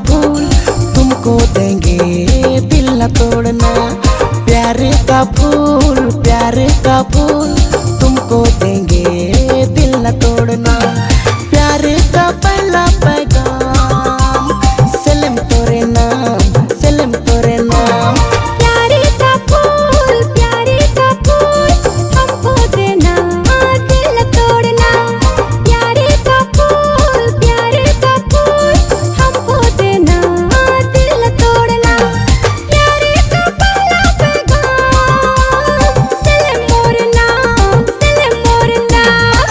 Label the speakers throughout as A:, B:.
A: फूल तुमको देंगे दिल न तोड़ना। प्यारे का फूल तुमको देंगे दिल न तोड़ना। प्यारे का पहला पैगाम सलाम तोरे नाम, सलाम तोरे नाम।
B: प्यारे का फूल हमको देना दिल न तोड़ना। प्यारे का फूल हमको देना दिल न तोड़ना। प्यारे का पहला पैगाम सलाम मोरे नाम, सलाम मोरे नाम।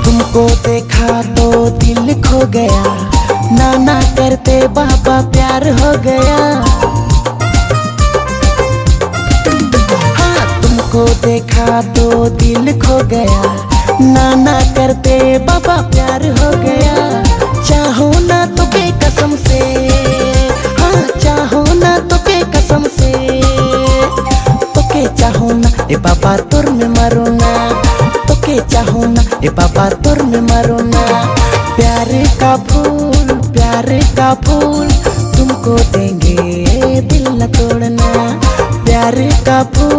A: तुमको देखा तो दिल खो गया, नाना करते बाबा प्यार हो गया। हाँ, तुमको देखा तो दिल खो गया, नाना करते बाबा प्यार हो गया। चाहो ना तो बेकसम से, हाँ चाहो ना तो बेकसम से, तोके चाहो ना ए बाबा तुर में मरो ना, तोके चाहो ना ए बाबा तुर में मरो ना। प्यारे का फूल तुमको देंगे दिल न तोड़ना। प्यारे का फूल